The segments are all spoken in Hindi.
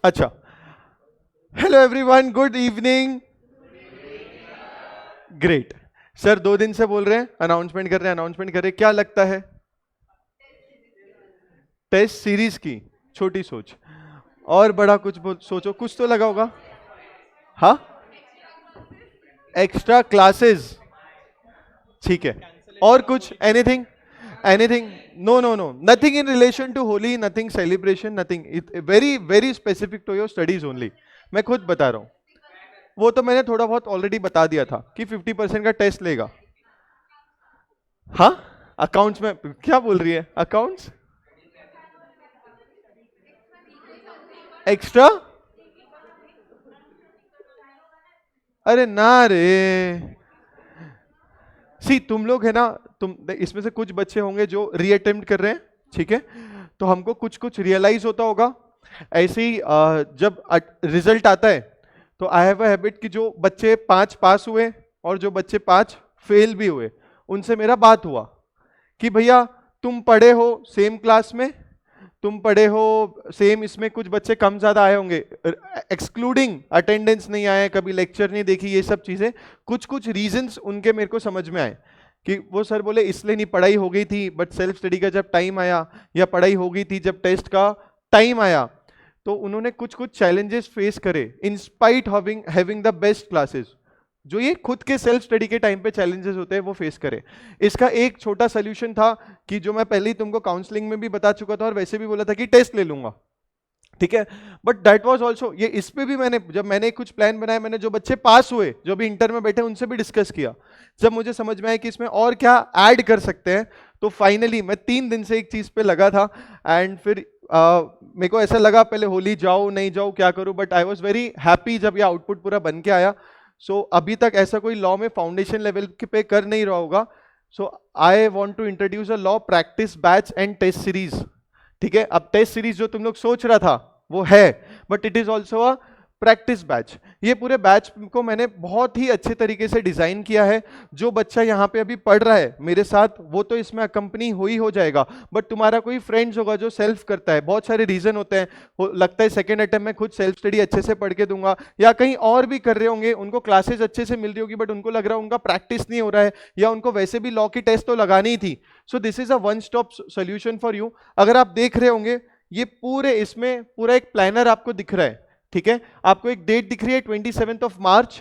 अच्छा, hello everyone, good evening. Great. Sir 2 दिन से बोल रहे हैं, अनाउंसमेंट कर रहे हैं, अनाउंसमेंट कर रहे हैं। क्या लगता है? टेस्ट सीरीज की छोटी सोच। और बड़ा कुछ सोचो, कुछ तो लगा होगा। हाँ, एक्स्ट्रा क्लासेस। ठीक है। और कुछ? Anything? Anything? No no no, nothing in relation to Holi, nothing celebration, nothing, very very specific to your studies only. मैं खुद बता रहा हूँ। वो तो मैंने थोड़ा बहुत ऑलरेडी बता दिया था कि 50% का टेस्ट लेगा। हाँ, अकाउंट्स में क्या बोल रही है? Accounts extra? अरे ना रे। सी तुम लोग है ना, तुम इसमें से कुछ बच्चे होंगे जो रीअटेम्प्ट कर रहे हैं, ठीक है? तो हमको कुछ कुछ रियलाइज होता होगा। ऐसे ही जब रिजल्ट आता है तो आई हैव अ हैबिट कि जो बच्चे 5 पास हुए और जो बच्चे 5 फेल भी हुए, उनसे मेरा बात हुआ कि भैया तुम पढ़े हो सेम क्लास में, तुम पढ़े हो सेम, इसमें कुछ बच्चे कम ज्यादा आए होंगे, एक्सक्लूडिंग अटेंडेंस नहीं आए, कभी लेक्चर नहीं देखी, ये सब चीजें। कुछ कुछ रीजंस उनके मेरे को समझ में आए कि वो सर बोले इसलिए नहीं, पढ़ाई हो गई थी बट सेल्फ स्टडी का जब टाइम आया, या पढ़ाई हो गई थी जब टेस्ट का टाइम आया, तो उन्होंने कुछ कुछ चैलेंजेस फेस करे in spite having the best classes. जो ये खुद के सेल्फ स्टडी के टाइम पे चैलेंजेस होते हैं वो फेस करे। इसका एक छोटा सोल्यूशन था कि जो मैं पहले ही तुमको काउंसलिंग में भी बता चुका था और वैसे भी बोला था कि टेस्ट ले लूंगा, ठीक है? बट दैट वाज आल्सो, ये इस पे भी मैंने, जब मैंने कुछ प्लान बनाया, मैंने जो बच्चे पास हुए जो भी इंटर में बैठे उनसे भी डिस्कस किया। जब मुझे समझ में आया कि इसमें और क्या ऐड कर सकते हैं, तो फाइनली मैं 3 दिन से एक चीज पे लगा था। एंड फिर मेरे को ऐसा लगा पहले होली जाओ नहीं जाओ क्या करूं, but I was very happy जब ये आउटपुट पूरा बन के आया। सो अभी तक ऐसा कोई लॉ में फाउंडेशन लेवल पे कर नहीं रहा होगा। So I want to introduce a law practice batch and test series. ठीक है, अब टेस्ट सीरीज जो तुम लोग सोच रहा था वो है, but it is also a practice batch. ये पूरे बैच को मैंने बहुत ही अच्छे तरीके से डिजाइन किया है। जो बच्चा यहाँ पे अभी पढ़ रहा है मेरे साथ वो तो इसमें अकम्पनी ही हो जाएगा, बट तुम्हारा कोई फ्रेंड्स होगा जो सेल्फ करता है, बहुत सारे रीजन होते हैं, लगता है सेकेंड अटेम्प्ट में खुद सेल्फ स्टडी अच्छे से पढ़ के दूंगा, या कहीं और भी कर रहे होंगे, उनको क्लासेस अच्छे से मिल रही होगी बट उनको लग रहा है उनका प्रैक्टिस नहीं हो रहा है, या उनको वैसे भी लॉ की टेस्ट तो लगानी ही थी। So this is a one stop solution for you. अगर आप देख रहे होंगे ये पूरे, इसमें पूरा एक प्लानर आपको दिख रहा है, ठीक है? आपको एक डेट दिख रही है 27 मार्च।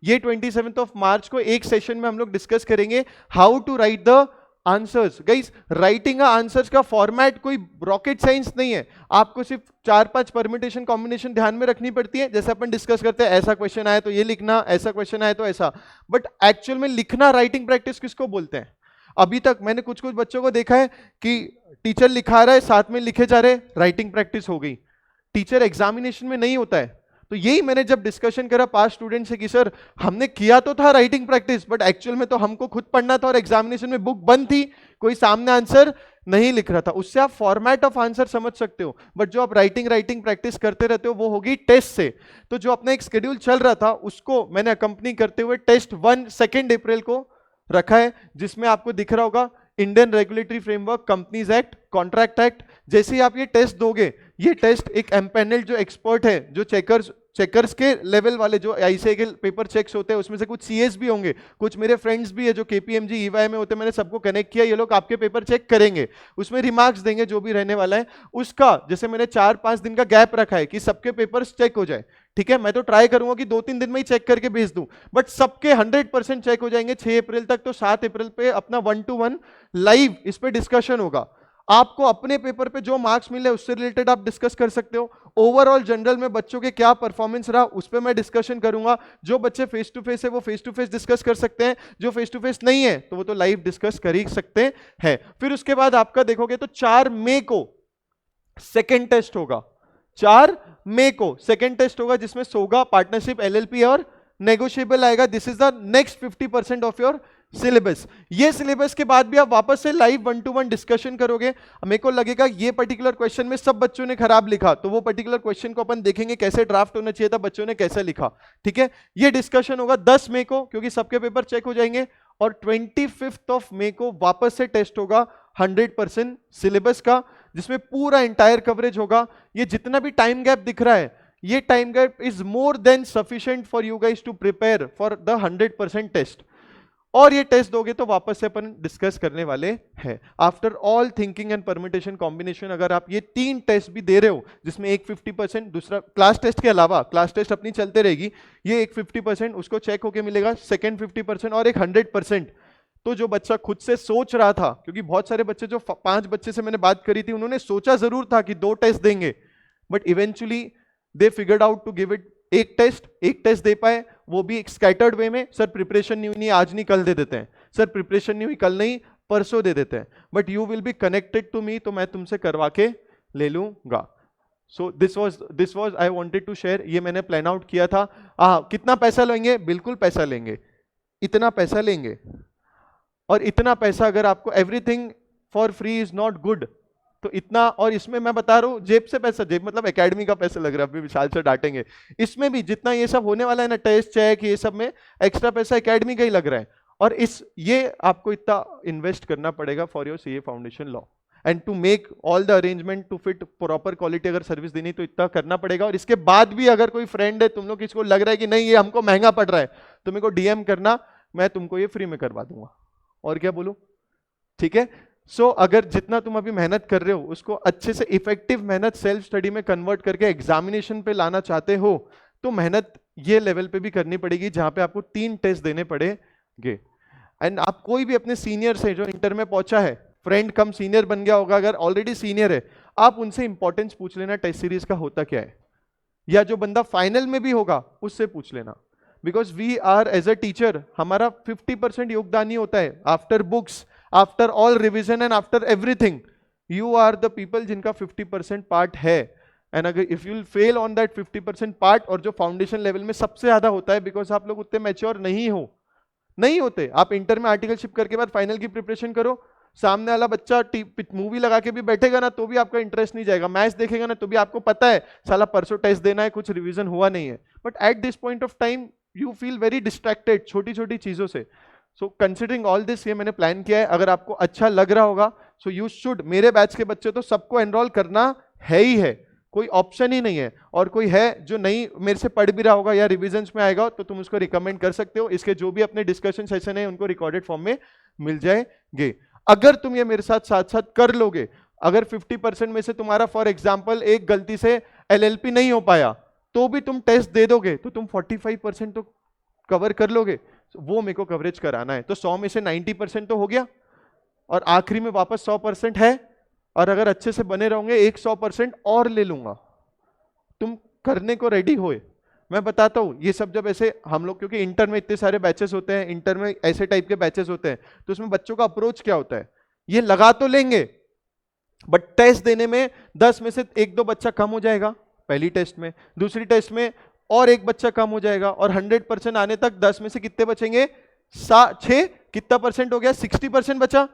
ये 27 मार्च को एक सेशन में हम लोग डिस्कस करेंगे how to write the answers. Guys, writing answers का फॉर्मेट कोई रॉकेट साइंस नहीं है। आपको सिर्फ 4-5 परम्यूटेशन कॉम्बिनेशन ध्यान में रखनी पड़ती है, जैसे अपन डिस्कस करते हैं, ऐसा क्वेश्चन आया तो ये लिखना, ऐसा क्वेश्चन आया तो ऐसा। बट एक्चुअल में लिखना, राइटिंग प्रैक्टिस किसको बोलते हैं? अभी तक मैंने कुछ कुछ बच्चों को देखा है कि टीचर लिखा रहा है, साथ में लिखे जा रहे, राइटिंग प्रैक्टिस हो गई। टीचर एग्जामिनेशन में नहीं होता है। तो यही मैंने जब डिस्कशन करा पास स्टूडेंट से कि सर हमने किया तो था राइटिंग प्रैक्टिस, बट एक्चुअल में तो हमको खुद पढ़ना था और एग्जामिनेशन में बुक बंद थी, कोई सामने आंसर नहीं लिख रहा था। उससे आप फॉर्मेट ऑफ आंसर समझ सकते हो, बट जो आप राइटिंग प्रैक्टिस करते रहते हो वो होगी टेस्ट से। तो जो अपना एक शेड्यूल चल रहा था उसको मैंने अकंपनी करते हुए टेस्ट 1 2 अप्रैल को रखा है, जिसमें आपको दिख रहा होगा Indian regulatory framework, companies act, contract act. जैसे ही आप ये टेस्ट दोगे, ये टेस्ट एक एम्पैनल जो एक्सपर्ट है, जो चेकर्स के लेवल वाले जो आईसीए के पेपर चेक्स होते हैं, उसमें से कुछ सीएस भी होंगे, कुछ मेरे फ्रेंड्स भी है जो केपीएमजी ईवाई में होते हैं, मैंने सबको कनेक्ट किया, ये लोग आपके पेपर चेक करेंगे, उसमें रिमार्क्स देंगे जो भी रहने वाला है उसका। जैसे मैंने 4-5 दिन का गैप रखा है कि सबके पेपर्स चेक हो जाए, ठीक है? मैं तो ट्राई करूंगा कि 2-3 दिन में ही चेक करके भेज दूं, बट सबके 100% चेक हो जाएंगे 6 अप्रैल तक। तो 7 अप्रैल पे अपना 1-to-1 लाइव इस पे डिस्कशन होगा। आपको अपने पेपर पे जो मार्क्स मिले उससे रिलेटेड आप डिस्कस कर सकते हो। ओवरऑल जनरल में बच्चों के क्या परफॉर्मेंस रहा उस पर मैं डिस्कशन करूंगा। जो बच्चे फेस टू फेस है वो फेस टू फेस डिस्कस कर सकते हैं, जो फेस टू फेस नहीं है तो वो तो लाइव डिस्कस कर ही सकते हैं। फिर उसके बाद आपका देखोगे तो 4 मई को सेकेंड टेस्ट होगा। 4 मई को सेकेंड टेस्ट होगा, जिसमें सोगा, पार्टनरशिप, एलएलपी और नेगोशिएबल आएगा। This is the next 50% of your syllabus. ये सिलेबस के बाद भी आप वापस से लाइव 1-to-1 डिस्कशन करोगे। मेरे को लगेगा ये पर्टिकुलर क्वेश्चन में सब बच्चों ने खराब लिखा, तो वो पर्टिकुलर क्वेश्चन को अपन देखेंगे कैसे ड्राफ्ट होना चाहिए था, बच्चों ने कैसे लिखा, ठीक है? ये डिस्कशन होगा 10 मई को, क्योंकि सबके पेपर चेक हो जाएंगे। और 25 मई को वापस से टेस्ट होगा 100% सिलेबस का, जिसमें पूरा इंटायर कवरेज होगा। ये जितना भी टाइम गैप दिख रहा है, ये time gap is more than sufficient for you guys to prepare for the 100% test. और ये टेस्ट दोगे तो वापस से अपन डिस्कस करने वाले हैं। After all thinking and permutation combination, अगर आप ये 3 टेस्ट भी दे रहे हो, जिसमें एक 50%, दूसरा क्लास टेस्ट के अलावा, क्लास टेस्ट अपनी चलते रहेगी, ये एक 50% उसको चेक होके मिलेगा, सेकेंड 50% और एक 100%। तो जो बच्चा खुद से सोच रहा था, क्योंकि बहुत सारे बच्चे, जो 5 बच्चे से मैंने बात करी थी, उन्होंने सोचा जरूर था कि 2 टेस्ट देंगे, but eventually they figured out to give it एक टेस्ट दे पाए, वो भी एक स्कैटर्ड वे में। सर प्रिपरेशन नहीं हुई, आज नहीं कल दे देते हैं, सर प्रिपरेशन नहीं हुई कल नहीं परसों दे देते हैं, but you will be connected to me, तो मैं तुमसे करवा के ले लूंगा। So this was I wanted to share. ये मैंने प्लान आउट किया था। कितना पैसा लेंगे? बिल्कुल पैसा लेंगे, इतना पैसा लेंगे। और इतना पैसा, अगर आपको everything for free is not good, तो इतना, और इसमें मैं बता रहा हूं जेब से पैसा, जेब मतलब एकेडमी का पैसा लग रहा है, अभी विशाल से डांटेंगे, इसमें भी जितना ये सब होने वाला है ना, टेस्ट चेक ये सब में एक्स्ट्रा पैसा एकेडमी का ही लग रहा है। और ये आपको इतना इन्वेस्ट करना पड़ेगा for your CA foundation law, and to make all the arrangement to fit proper quality, अगर सर्विस देनी तो इतना करना पड़ेगा। और इसके बाद भी अगर कोई फ्रेंड है, तुम लोग किसको लग रहा है कि नहीं ये हमको महंगा पड़ रहा है, तो मेरे को डीएम करना, मैं तुमको ये फ्री में करवा दूंगा। और क्या बोलूं? ठीक है। सो अगर जितना तुम अभी मेहनत कर रहे हो, उसको अच्छे से इफेक्टिव मेहनत सेल्फ स्टडी में कन्वर्ट करके एग्जामिनेशन पे लाना चाहते हो, तो मेहनत ये लेवल पे भी करनी पड़ेगी, जहां पे आपको 3 टेस्ट देने पड़ेंगे। एंड आप कोई भी अपने सीनियर से, जो इंटर में पहुंचा है, फ्रेंड कम सीनियर बन गया होगा, अगर ऑलरेडी सीनियर है, आप उनसे इंपॉर्टेंस पूछ लेना टेस्ट सीरीज का होता क्या है, या जो बंदा फाइनल में भी होगा उससे पूछ लेना। Because we are as a teacher, हमारा 50% योगदान ही होता है। After books, after all revision and after everything, you are the people जिनका 50% पार्ट है। एंड अगर if you will fail on that 50% part, और जो फाउंडेशन लेवल में सबसे ज्यादा होता है, बिकॉज आप लोग उतने मैच्योर नहीं होते। आप इंटर में आर्टिकलशिप करके बाद फाइनल की प्रिपरेशन करो, सामने वाला बच्चा मूवी लगा के भी बैठेगा ना, तो भी आपका इंटरेस्ट नहीं जाएगा, मैच देखेगा ना, तो भी आपको पता है साला परसों टेस्ट देना है, कुछ रिवीजन हुआ नहीं है। But at this point of time you feel very distracted छोटी छोटी चीजों से। सो कंसिडरिंग ऑल दिस, ये मैंने प्लान किया है। अगर आपको अच्छा लग रहा होगा, सो यू शुड, मेरे बैच के बच्चे तो सबको एनरोल करना है ही है, कोई ऑप्शन ही नहीं है। और कोई है जो नहीं मेरे से पढ़ भी रहा होगा या रिविजन्स में आएगा, तो तुम उसको रिकमेंड कर सकते हो। इसके जो भी अपने डिस्कशन सेशन है, उनको रिकॉर्डेड फॉर्म में मिल जाएंगे। अगर तुम ये मेरे साथ साथ कर लोगे, अगर 50% में से तुम्हारा फॉर एग्जाम्पल एक गलती से एलएलपी नहीं हो पाया, तो भी तुम टेस्ट दे दोगे, तो तुम 45% तो कवर कर लोगे। वो मेरे को कवरेज कराना है, तो 100 में से 90% तो हो गया, और आखिरी में वापस 100% है। और अगर अच्छे से बने रहोगे, 100% और ले लूंगा। तुम करने को रेडी होए। मैं बताता हूं, ये सब जब ऐसे हम लोग, क्योंकि इंटर में इतने सारे बैचेस होते हैं, इंटर में ऐसे टाइप के बैचेस होते हैं, तो उसमें बच्चों का अप्रोच क्या होता है, ये लगा तो लेंगे, बट टेस्ट देने में 10 में से 1-2 बच्चा कम हो जाएगा पहली टेस्ट में, दूसरी टेस्ट में और 1 बच्चा कम हो जाएगा, और 100% आने तक 10 में से कितने बचेंगे? 6। कितना परसेंट हो गया? 60% बचा।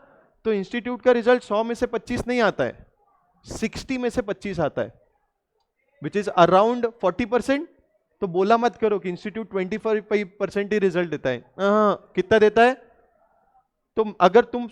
तो इंस्टीट्यूट का रिजल्ट 100 में से 25 नहीं आता है, 60 में से 25 आता है, विच इज अराउंड 40%। तो बोला मत करो कि इंस्टीट्यूट 25% ही रिजल्ट देता है। कितना देता है? तुम अगर तुम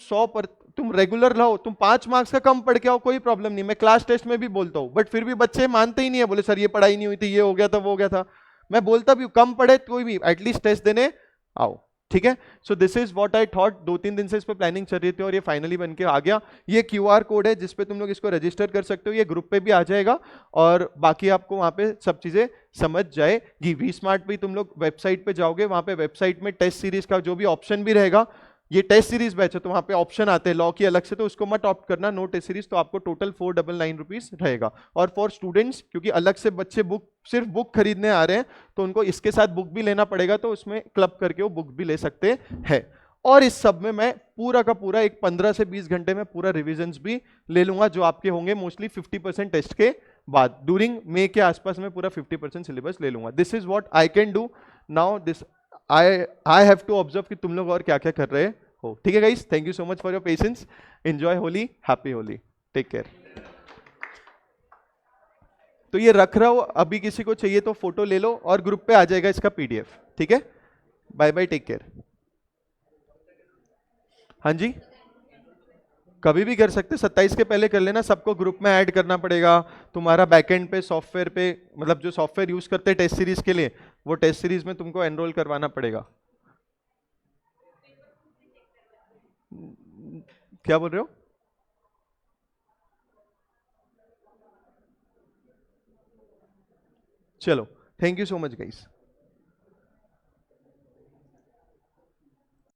तुम रेगुलर रहो, तुम 5 मार्क्स का कम पढ़ के आओ, कोई प्रॉब्लम नहीं, मैं क्लास टेस्ट में भी बोलता हूं, बट फिर भी बच्चे मानते ही नहीं है, बोले सर ये पढ़ाई नहीं हुई थी, ये हो गया था, वो हो गया था। मैं बोलता भी कम पढ़े कोई भी, एटलीस्ट टेस्ट देने आओ, ठीक है। So this is what I thought. 2-3 दिन से इस पर प्लानिंग चल रही थी, और ये फाइनली बन के आ गया। ये QR कोड है जिसपे तुम लोग इसको रजिस्टर कर सकते हो, ये ग्रुप पे भी आ जाएगा, और बाकी आपको वहां पे सब चीजें समझ जाएगी। वी स्मार्ट भी तुम लोग वेबसाइट पे जाओगे, वहां पे वेबसाइट में टेस्ट सीरीज का जो भी ऑप्शन भी रहेगा, ये टेस्ट सीरीज बैच है, तो वहां पे ऑप्शन आते हैं लॉ की अलग से, तो उसको मत ऑप्ट करना, नो टेस्ट सीरीज, तो आपको टोटल 499 रुपीज रहेगा। और फॉर स्टूडेंट्स, क्योंकि अलग से बच्चे सिर्फ बुक खरीदने आ रहे हैं, तो उनको इसके साथ बुक भी लेना पड़ेगा, तो उसमें क्लब करके वो बुक भी ले सकते हैं। और इस सब में मैं पूरा का पूरा एक 15 से 20 घंटे में पूरा रिविजन्स भी ले लूंगा, जो आपके होंगे मोस्टली 50% टेस्ट के बाद। ड्यूरिंग मई के आसपास में पूरा 50% सिलेबस ले लूंगा। This is what I can do now. This I have to observe कि तुम लोग और क्या क्या कर रहे हो। ठीक है guys, thank you so much for your patience. Enjoy Holi, happy Holi, take care. तो ये रख रहा हूं, अभी किसी को चाहिए तो फोटो ले लो, और ग्रुप पे आ जाएगा इसका PDF। ठीक है, बाय बाय, टेक केयर। हाँ जी, कभी भी कर सकते, 27 के पहले कर लेना, सबको ग्रुप में ऐड करना पड़ेगा। तुम्हारा बैकएंड पे सॉफ्टवेयर पे, मतलब जो सॉफ्टवेयर यूज करते हैं टेस्ट सीरीज के लिए, वो टेस्ट सीरीज में तुमको एनरोल करवाना पड़ेगा। क्या बोल रहे हो? चलो, thank you so much guys.